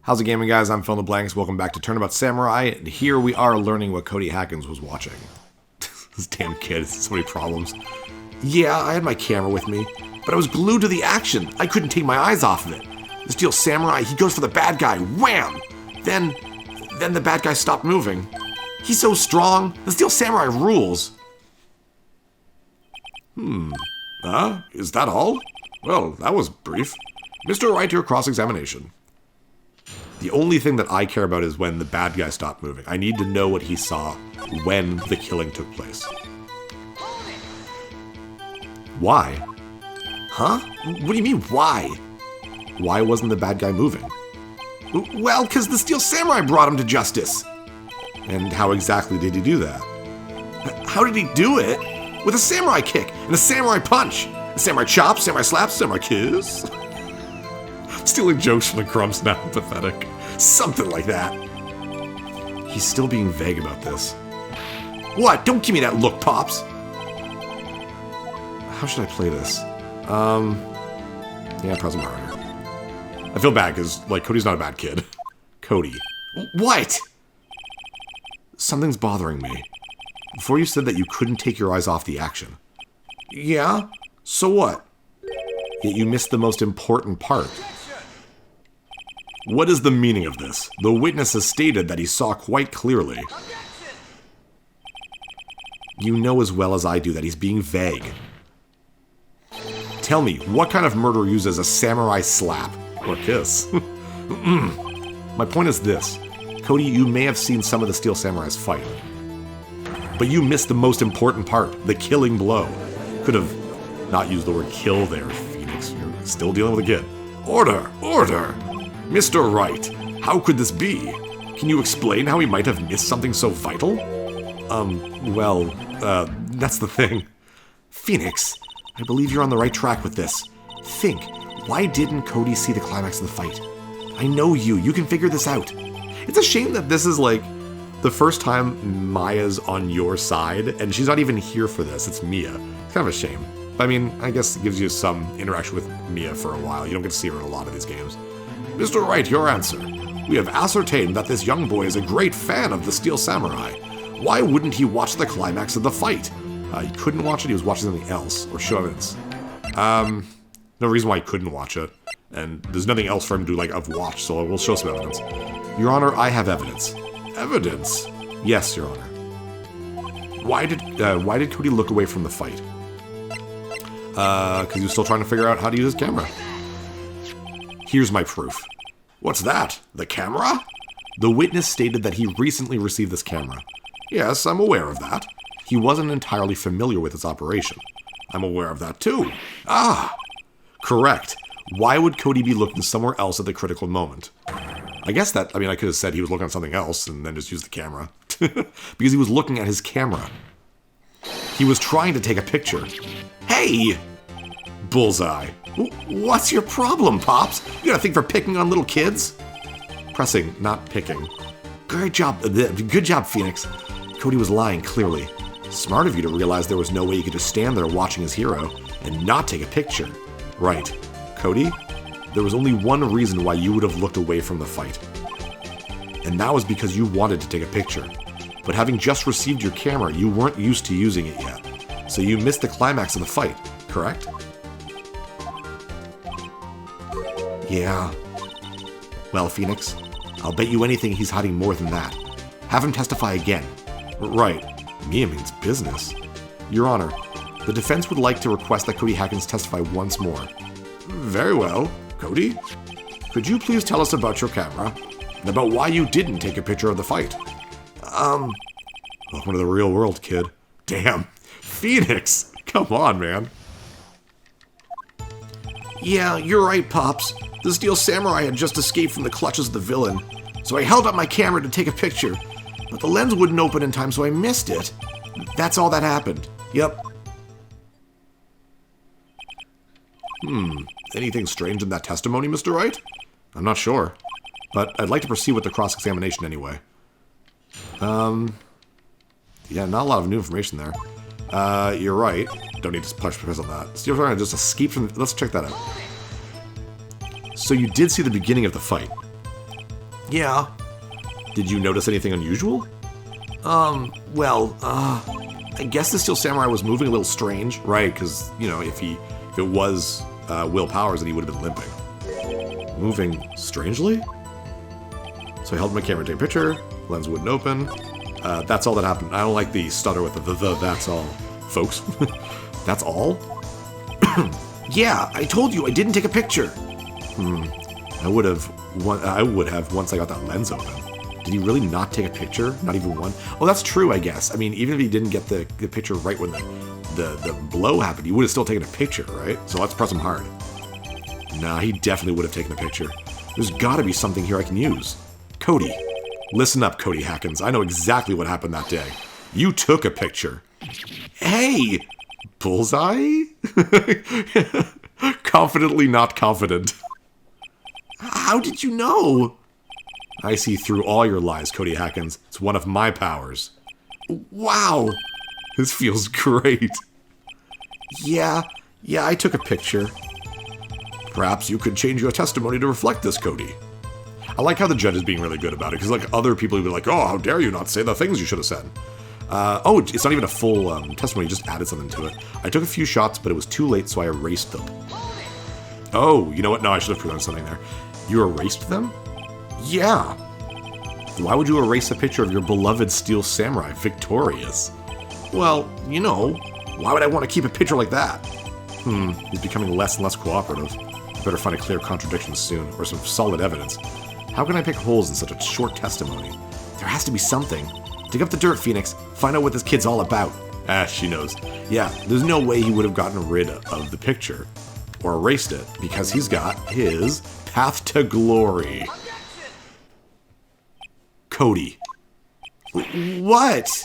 How's it gaming, guys? I'm PhilInTheBlanks. Welcome back to Turnabout Samurai, and here we are learning what Cody Hackins was watching. This damn kid has so many problems. Yeah, I had my camera with me, but I was glued to the action. I couldn't take my eyes off of it. The Steel Samurai, he goes for the bad guy. Wham! Then the bad guy stopped moving. He's so strong. The Steel Samurai rules. Is that all? Well, that was brief. Mr. Wright, your cross-examination. The only thing that I care about is when the bad guy stopped moving. I need to know what he saw when the killing took place. Why? Huh? What do you mean, why? Why wasn't the bad guy moving? Well, because the Steel Samurai brought him to justice. And how exactly did he do that? How did he do it? With a samurai kick and a samurai punch. A samurai chop, samurai slap, samurai kiss. Stealing jokes from the crumbs now. Pathetic. Something like that. He's still being vague about this. What? Don't give me that look, Pops. How should I play this? Yeah, Present Mariner. I feel bad because, like, Cody's not a bad kid. Cody. What? Something's bothering me. Before you said that you couldn't take your eyes off the action. Yeah? So what? Yet you missed the most important part. What is the meaning of this? The witness has stated that he saw quite clearly. Objection! You know as well as I do that he's being vague. Tell me, what kind of murderer uses a samurai slap or kiss? My point is this. Cody, you may have seen some of the Steel Samurai's fight. But you missed the most important part, the killing blow. Could have not used the word kill there, Phoenix. You're still dealing with a kid. Order! Order! Mr. Wright, how could this be? Can you explain how he might have missed something so vital? That's the thing. Phoenix, I believe you're on the right track with this. Think, why didn't Cody see the climax of the fight? I know you can figure this out. It's a shame that this is like the first time Maya's on your side, and she's not even here for this. It's Mia. It's kind of a shame. I mean, I guess it gives you some interaction with Mia for a while. You don't get to see her in a lot of these games. Mr. Wright, your answer. We have ascertained that this young boy is a great fan of the Steel Samurai. Why wouldn't he watch the climax of the fight? He couldn't watch it, he was watching something else, or show evidence. No reason why he couldn't watch it, and there's nothing else for him to, like, have watched, so we'll show some evidence. Your Honor, I have evidence. Evidence? Yes, Your Honor. Why did Cody look away from the fight? Because he was still trying to figure out how to use his camera. Here's my proof. What's that? The camera? The witness stated that he recently received this camera. Yes, I'm aware of that. He wasn't entirely familiar with its operation. I'm aware of that too. Ah! Correct. Why would Cody be looking somewhere else at the critical moment? I could have said he was looking at something else and then just used the camera. Because he was looking at his camera. He was trying to take a picture. Hey! Bullseye. What's your problem, Pops? You got a thing for picking on little kids? Pressing, not picking. Great job. Good job, Phoenix. Cody was lying, clearly. Smart of you to realize there was no way he could just stand there watching his hero and not take a picture. Right. Cody, there was only one reason why you would have looked away from the fight. And that was because you wanted to take a picture. But having just received your camera, you weren't used to using it yet. So you missed the climax of the fight, correct? Yeah. Well, Phoenix, I'll bet you anything he's hiding more than that. Have him testify again. Right. Mia means business. Your Honor, the defense would like to request that Cody Hackins testify once more. Very well. Cody, could you please tell us about your camera and about why you didn't take a picture of the fight? Welcome to the real world, kid. Damn. Phoenix! Come on, man. Yeah, you're right, Pops. The Steel Samurai had just escaped from the clutches of the villain, so I held up my camera to take a picture, but the lens wouldn't open in time, so I missed it. That's all that happened. Yep. Anything strange in that testimony, Mr. Wright? I'm not sure, but I'd like to proceed with the cross-examination anyway. Yeah, not a lot of new information there. You're right. Don't need to punch press on that. Steel Samurai just escaped from... Let's check that out. So you did see the beginning of the fight. Yeah. Did you notice anything unusual? I guess the Steel Samurai was moving a little strange. Right, because, if it was Will Powers, then he would have been limping. Moving strangely? So I held my camera to take a picture, lens wouldn't open. That's all that happened. I don't like the stutter with the that's all, folks. That's all? Yeah, I told you I didn't take a picture. I would have once I got that lens open. Did he really not take a picture? Not even one? Oh, that's true, I guess. I mean, even if he didn't get the picture right when the blow happened, he would have still taken a picture, right? So let's press him hard. Nah, he definitely would have taken a picture. There's gotta be something here I can use. Cody. Listen up, Cody Hackins. I know exactly what happened that day. You took a picture. Hey! Bullseye? Confidently not confident. How did you know? I see through all your lies, Cody Hackins. It's one of my powers. Wow! This feels great. Yeah, I took a picture. Perhaps you could change your testimony to reflect this, Cody. I like how the judge is being really good about it, because other people would be like, oh, how dare you not say the things you should have said. It's not even a full testimony, you just added something to it. I took a few shots, but it was too late, so I erased them. Oh, you know what? No, I should have presented something there. You erased them? Yeah. Why would you erase a picture of your beloved Steel Samurai victorious? Well, why would I want to keep a picture like that? He's becoming less and less cooperative. I better find a clear contradiction soon, or some solid evidence. How can I pick holes in such a short testimony? There has to be something. Dig up the dirt, Phoenix. Find out what this kid's all about. She knows. Yeah, there's no way he would have gotten rid of the picture. Or erased it, because he's got his path to glory. Cody. What?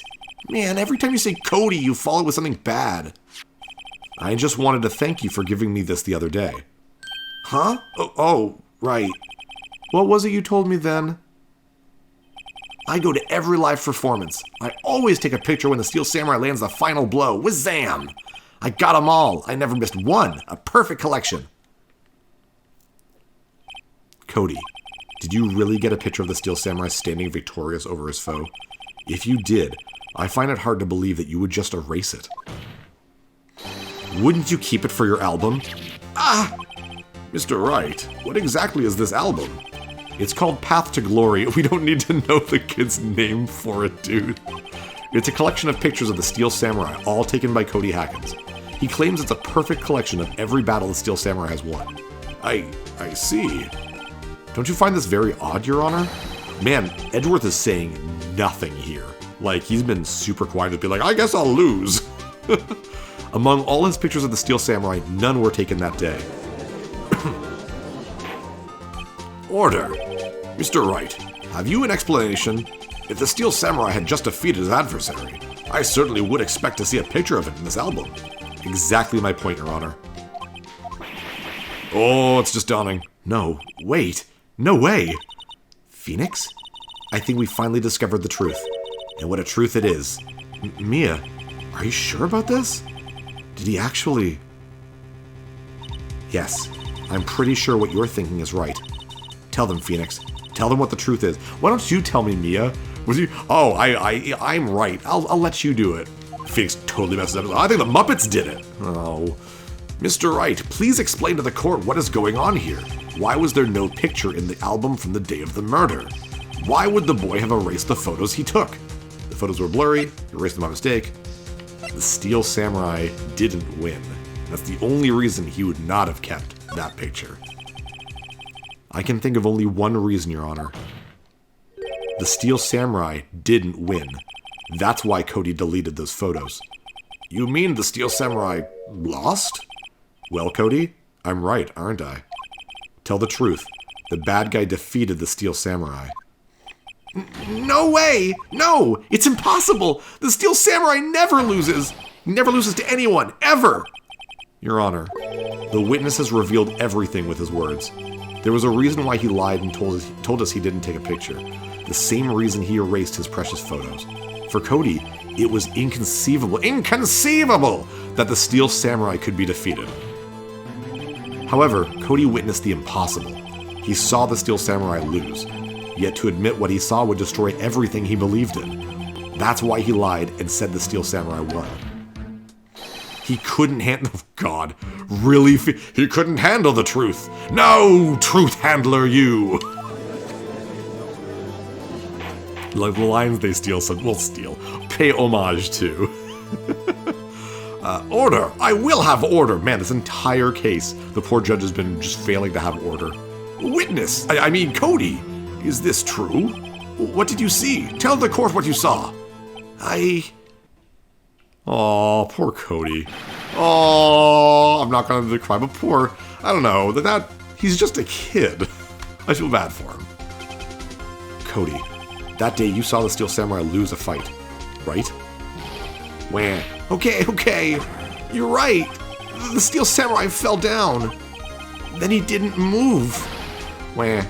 Man, every time you say Cody, you follow with something bad. I just wanted to thank you for giving me this the other day. Huh? Oh, right. What was it you told me then? I go to every live performance. I always take a picture when the Steel Samurai lands the final blow. Wazam! I got them all. I never missed one. A perfect collection. Cody, did you really get a picture of the Steel Samurai standing victorious over his foe? If you did, I find it hard to believe that you would just erase it. Wouldn't you keep it for your album? Mr. Wright, what exactly is this album? It's called Path to Glory. We don't need to know the kid's name for it, dude. It's a collection of pictures of the Steel Samurai, all taken by Cody Hackins. He claims it's a perfect collection of every battle the Steel Samurai has won. I see. Don't you find this very odd, Your Honor? Man, Edgeworth is saying nothing here. He's been super quiet to be like, I guess I'll lose. Among all his pictures of the Steel Samurai, none were taken that day. Order. Mr. Wright, have you an explanation? If the Steel Samurai had just defeated his adversary, I certainly would expect to see a picture of it in this album. Exactly my point, Your Honor. Oh, it's just dawning. No, wait. No way. Phoenix? I think we finally discovered the truth. And what a truth it is. Mia, are you sure about this? Did he actually... Yes, I'm pretty sure what you're thinking is right. Tell them, Phoenix. Tell them what the truth is. Why don't you tell me, Mia? Was you? Oh, I'm right. I'll let you do it. Phoenix totally messes up. I think the Muppets did it. Oh. Mr. Wright, please explain to the court what is going on here. Why was there no picture in the album from the day of the murder? Why would the boy have erased the photos he took? The photos were blurry, erased them by mistake. The Steel Samurai didn't win. That's the only reason he would not have kept that picture. I can think of only one reason, Your Honor. The Steel Samurai didn't win. That's why Cody deleted those photos. You mean the Steel Samurai lost? Well, Cody, I'm right, aren't I? Tell the truth. The bad guy defeated the Steel Samurai. No way! No! It's impossible! The Steel Samurai never loses! Never loses to anyone, ever! Your Honor, the witness has revealed everything with his words. There was a reason why he lied and told us he didn't take a picture. The same reason he erased his precious photos. For Cody, it was inconceivable that the Steel Samurai could be defeated. However, Cody witnessed the impossible. He saw the Steel Samurai lose. Yet to admit what he saw would destroy everything he believed in. That's why he lied and said the Steel Samurai won. He couldn't handle... Oh, God. Really? He couldn't handle the truth. No, truth handler, you! Like the lines they steal, pay homage to. Order! I will have order! Man, this entire case, the poor judge has been just failing to have order. Witness! I mean, Cody! Is this true? What did you see? Tell the court what you saw. Aw, poor Cody. Oh, I'm not gonna cry, but poor... I don't know, he's just a kid. I feel bad for him. Cody, that day you saw the Steel Samurai lose a fight, right? Wah. Okay. You're right. The Steel Samurai fell down. Then he didn't move. Wah.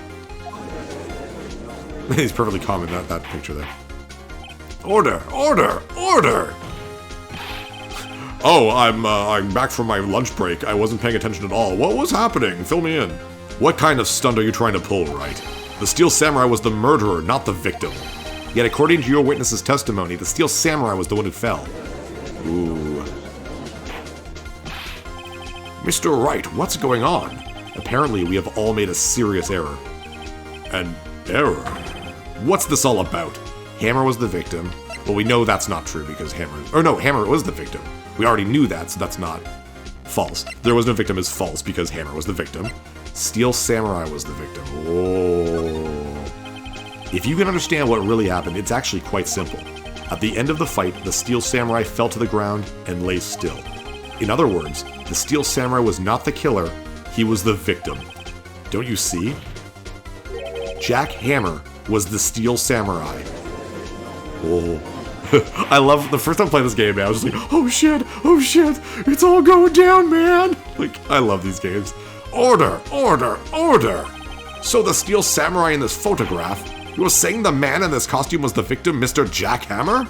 He's perfectly calm in that picture there. Order! Oh, I'm back from my lunch break. I wasn't paying attention at all. What was happening? Fill me in. What kind of stunt are you trying to pull, Wright? The Steel Samurai was the murderer, not the victim. Yet according to your witness's testimony, the Steel Samurai was the one who fell. Ooh. Mr. Wright, what's going on? Apparently, we have all made a serious error. An error? What's this all about? Hammer was the victim. Well, we know that's not true because Hammer was the victim. We already knew that, so that's not false. There was no victim is false because Hammer was the victim. Steel Samurai was the victim. Oh. If you can understand what really happened, it's actually quite simple. At the end of the fight, the Steel Samurai fell to the ground and lay still. In other words, the Steel Samurai was not the killer, he was the victim. Don't you see? Jack Hammer was the Steel Samurai. Oh. I love the first time I played this game, man. I was just like, oh shit, it's all going down, man. Like, I love these games. Order. So the Steel Samurai in this photograph, you're saying the man in this costume was the victim, Mr. Jack Hammer?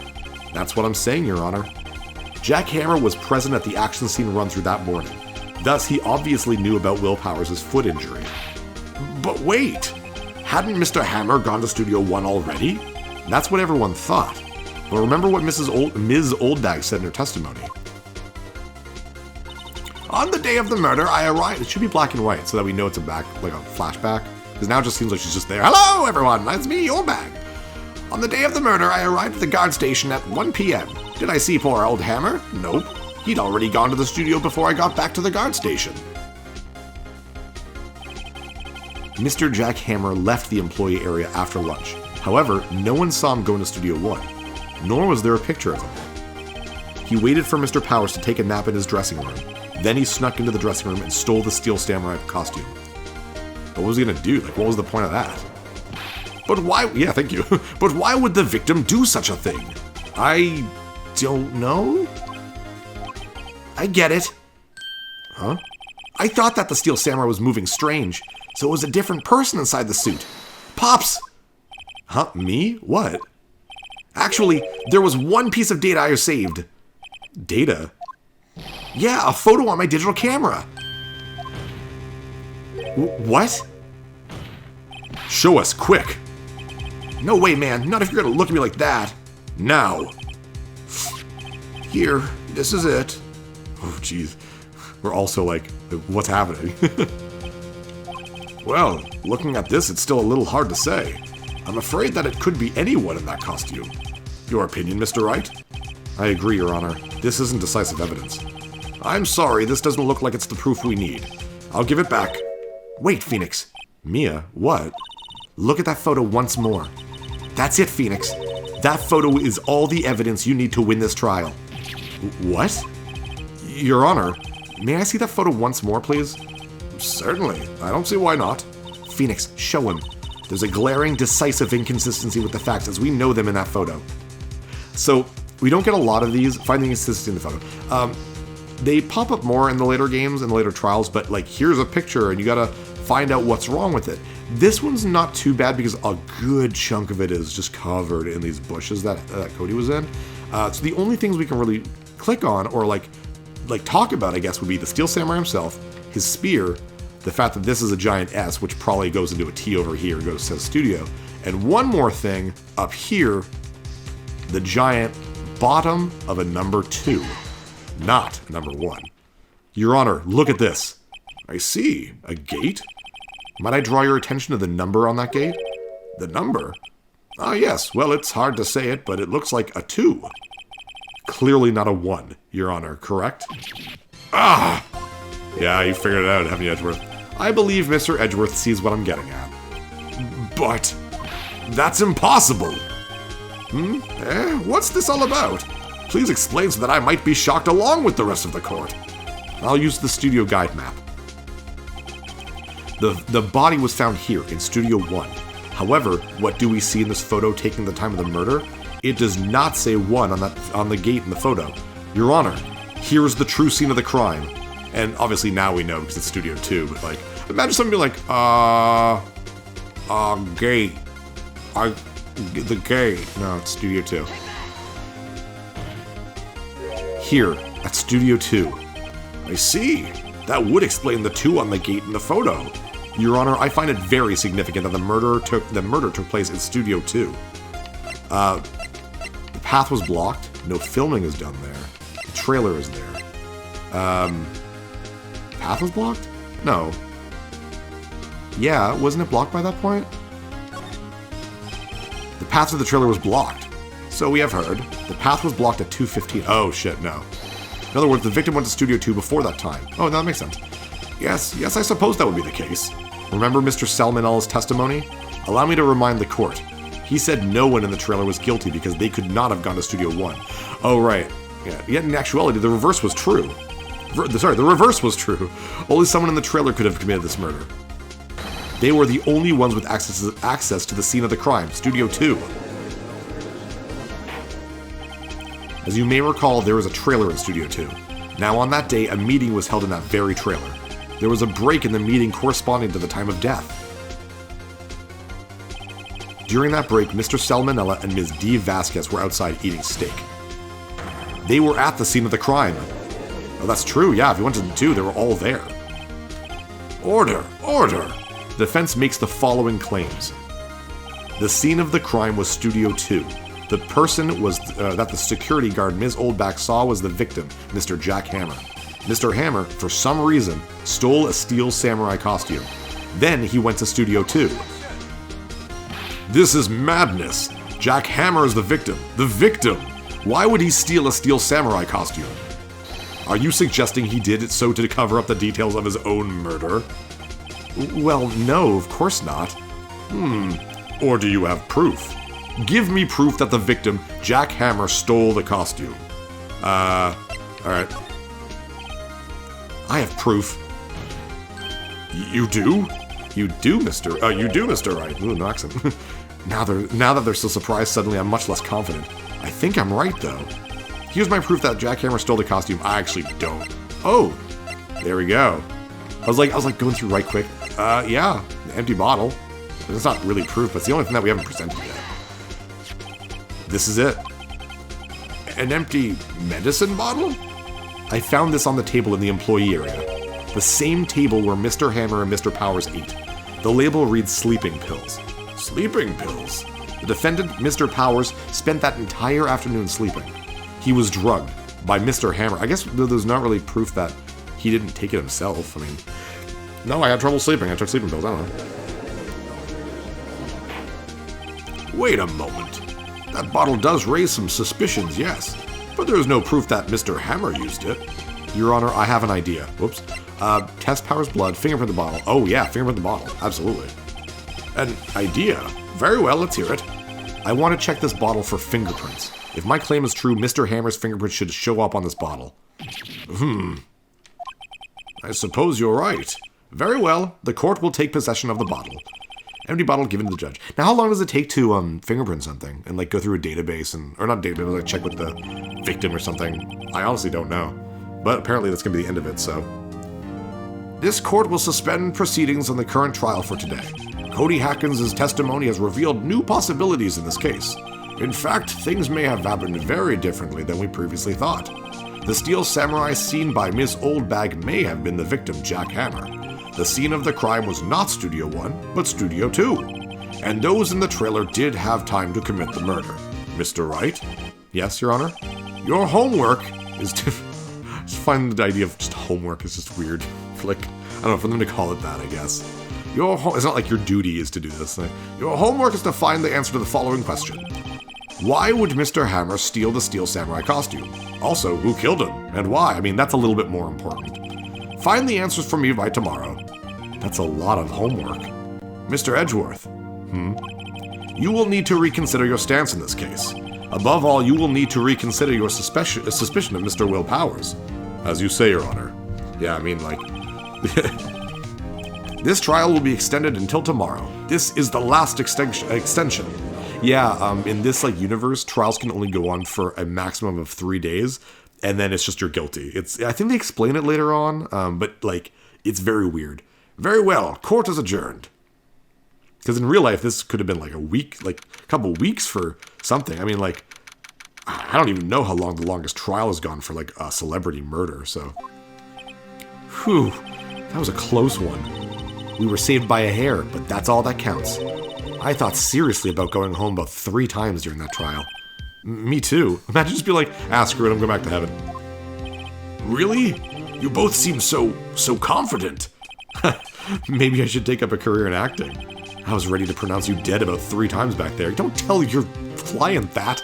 That's what I'm saying, Your Honor. Jack Hammer was present at the action scene run through that morning. Thus, he obviously knew about Will Powers' foot injury. But wait, hadn't Mr. Hammer gone to Studio 1 already? That's what everyone thought. But remember what Ms. Olddag said in her testimony. On the day of the murder, I arrived. It should be black and white so that we know it's like a flashback. Because now it just seems like she's just there. Hello, everyone. It's me, Olddag. On the day of the murder, I arrived at the guard station at 1 p.m. Did I see poor old Hammer? Nope. He'd already gone to the studio before I got back to the guard station. Mr. Jack Hammer left the employee area after lunch. However, no one saw him go into Studio 1, nor was there a picture of him. He waited for Mr. Powers to take a nap in his dressing room. Then he snuck into the dressing room and stole the Steel Samurai costume. What was he gonna do? Like, what was the point of that? But why? Yeah, thank you. But why would the victim do such a thing? I don't know. I get it. Huh? I thought that the Steel Samurai was moving strange, so it was a different person inside the suit. Pops! Huh? Me? What? Actually, there was one piece of data I saved. Data? Yeah, a photo on my digital camera. What? Show us, quick. No way, man. Not if you're gonna look at me like that. Now. Here, this is it. Oh, jeez. We're also like, what's happening? Well, looking at this, it's still a little hard to say. I'm afraid that it could be anyone in that costume. Your opinion, Mr. Wright? I agree, Your Honor. This isn't decisive evidence. I'm sorry, this doesn't look like it's the proof we need. I'll give it back. Wait, Phoenix. Mia, what? Look at that photo once more. That's it, Phoenix. That photo is all the evidence you need to win this trial. What? Your Honor, may I see that photo once more, please? Certainly. I don't see why not. Phoenix, show him. There's a glaring, decisive inconsistency with the facts as we know them in that photo. So, we don't get a lot of these. Finding inconsistency in the photo. They pop up more in the later games and later trials, but like, here's a picture and you gotta find out what's wrong with it. This one's not too bad because a good chunk of it is just covered in these bushes that Cody was in. So the only things we can really click on or like talk about, I guess, would be the Steel Samurai himself, his spear, the fact that this is a giant S, which probably goes into a T over here and goes to the studio, And one more thing, up here, the giant bottom of a number 2, not number 1. Your Honor, look at this. I see. A gate? Might I draw your attention to the number on that gate? The number? Ah, yes. Well, it's hard to say it, but it looks like a 2. Clearly not a 1, Your Honor, correct? Ah! Yeah, you figured it out, haven't you, Edgeworth? I believe Mr. Edgeworth sees what I'm getting at. But that's impossible! What's this all about? Please explain so that I might be shocked along with the rest of the court. I'll use the studio guide map. The body was found here in Studio 1. However, what do we see in this photo taking the time of the murder? It does not say 1 on the gate in the photo. Your Honor, here's the true scene of the crime. And obviously now we know because it's Studio 2, but like, imagine someone being like, gate. The gate. No, it's Studio 2. Here, at Studio 2. I see. That would explain the 2 on the gate in the photo. Your Honor, I find it very significant that the murder took place in Studio 2. The path was blocked. No filming is done there. The trailer is there. Path was blocked? No. Yeah, wasn't it blocked by that point? The path to the trailer was blocked. So we have heard. The path was blocked at 2:15. Oh shit, no. In other words, the victim went to Studio 2 before that time. Oh, no, that makes sense. Yes, I suppose that would be the case. Remember Mr. Salmonella's testimony? Allow me to remind the court. He said no one in the trailer was guilty because they could not have gone to Studio 1. Oh, right. Yeah, yet in actuality, the reverse was true. The reverse was true. Only someone in the trailer could have committed this murder. They were the only ones with access to the scene of the crime, Studio 2. As you may recall, there was a trailer in Studio 2. Now, on that day, a meeting was held in that very trailer. There was a break in the meeting corresponding to the time of death. During that break, Mr. Salmonella and Ms. D. Vasquez were outside eating steak. They were at the scene of the crime. Oh, that's true, yeah, if you went to the 2, they were all there. Order! The defense makes the following claims. The scene of the crime was Studio 2. The person was that the security guard Ms. Oldback saw was the victim, Mr. Jack Hammer. Mr. Hammer, for some reason, stole a steel samurai costume. Then he went to Studio 2. This is madness. Jack Hammer is the victim. The victim! Why would he steal a steel samurai costume? Are you suggesting he did it so to cover up the details of his own murder? Well, no, of course not. Or do you have proof? Give me proof that the victim, Jack Hammer, stole the costume. Alright. I have proof. You do? You do, Mr. Wright. Ooh, no accent. Now that they're so surprised, suddenly I'm much less confident. I think I'm right, though. Here's my proof that Jack Hammer stole the costume. I actually don't. Oh, there we go. I was like going through right quick. Yeah, the empty bottle. It's not really proof, but it's the only thing that we haven't presented yet. This is it. An empty medicine bottle? I found this on the table in the employee area. The same table where Mr. Hammer and Mr. Powers ate. The label reads sleeping pills. Sleeping pills? The defendant, Mr. Powers, spent that entire afternoon sleeping. He was drugged by Mr. Hammer. I guess there's not really proof that he didn't take it himself. I mean, no, I had trouble sleeping. I took sleeping pills. I don't know. Wait a moment. That bottle does raise some suspicions, yes. But there's no proof that Mr. Hammer used it. Your Honor, I have an idea. Whoops. Test Powers' blood, fingerprint the bottle. Oh yeah, fingerprint the bottle. Absolutely. An idea? Very well, let's hear it. I want to check this bottle for fingerprints. If my claim is true, Mr. Hammer's fingerprints should show up on this bottle. I suppose you're right. Very well, the court will take possession of the bottle. Empty bottle given to the judge. Now, how long does it take to fingerprint something and like go through a database or not database, but like check with the victim or something? I honestly don't know, but apparently that's gonna be the end of it. So, this court will suspend proceedings on the current trial for today. Cody Hackins' testimony has revealed new possibilities in this case. In fact, things may have happened very differently than we previously thought. The steel samurai seen by Ms. Oldbag may have been the victim, Jack Hammer. The scene of the crime was not Studio 1, but Studio 2. and those in the trailer did have time to commit the murder. Mr. Wright? Yes, Your Honor? Your homework is to... I just find the idea of just homework is just weird. Like, I don't know, for them to call it that, I guess. It's not like your duty is to do this thing. Your homework is to find the answer to the following question. Why would Mr. Hammer steal the Steel Samurai costume? Also, who killed him, and why? I mean, that's a little bit more important. Find the answers for me by tomorrow. That's a lot of homework. Mr. Edgeworth. You will need to reconsider your stance in this case. Above all, you will need to reconsider your suspicion of Mr. Will Powers. As you say, Your Honor. Yeah, I mean, like... This trial will be extended until tomorrow. This is the last extension. Yeah, in this, like, universe, trials can only go on for a maximum of 3 days, and then it's just you're guilty. I think they explain it later on, but, like, it's very weird. Very well, court is adjourned. Because in real life, this could have been, like, a week, like, a couple weeks for something. I mean, like, I don't even know how long the longest trial has gone for, like, a celebrity murder, so... Whew, that was a close one. We were saved by a hair, but that's all that counts. I thought seriously about going home about 3 times during that trial. Me too. Imagine just be like, screw it, I'm going back to heaven. Really? You both seem so confident. Maybe I should take up a career in acting. I was ready to pronounce you dead about 3 times back there. Don't tell your client that.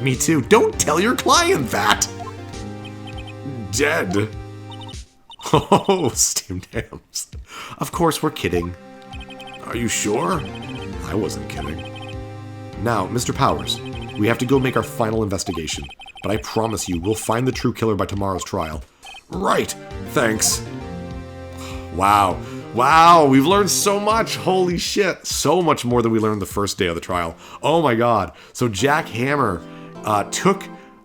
Me too. Don't tell your client that. Dead. Oh, steamed hams. Of course, we're kidding. Are you sure? I wasn't kidding. Now, Mr. Powers, we have to go make our final investigation, but I promise you we'll find the true killer by tomorrow's trial. Right. Thanks. Wow, we've learned so much. Holy shit. So much more than we learned the first day of the trial. Oh my god. So Jack Hammer took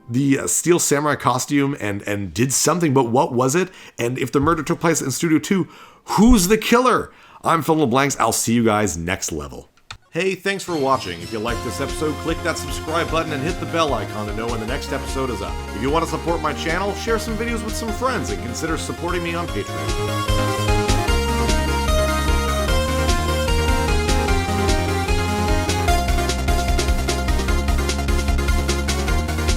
the Steel Samurai costume and did something, but what was it? And if the murder took place in Studio 2, who's the killer? I'm PhilInTheBlanks. I'll see you guys next level. Hey, thanks for watching. If you liked this episode, click that subscribe button and hit the bell icon to know when the next episode is up. If you want to support my channel, share some videos with some friends and consider supporting me on Patreon.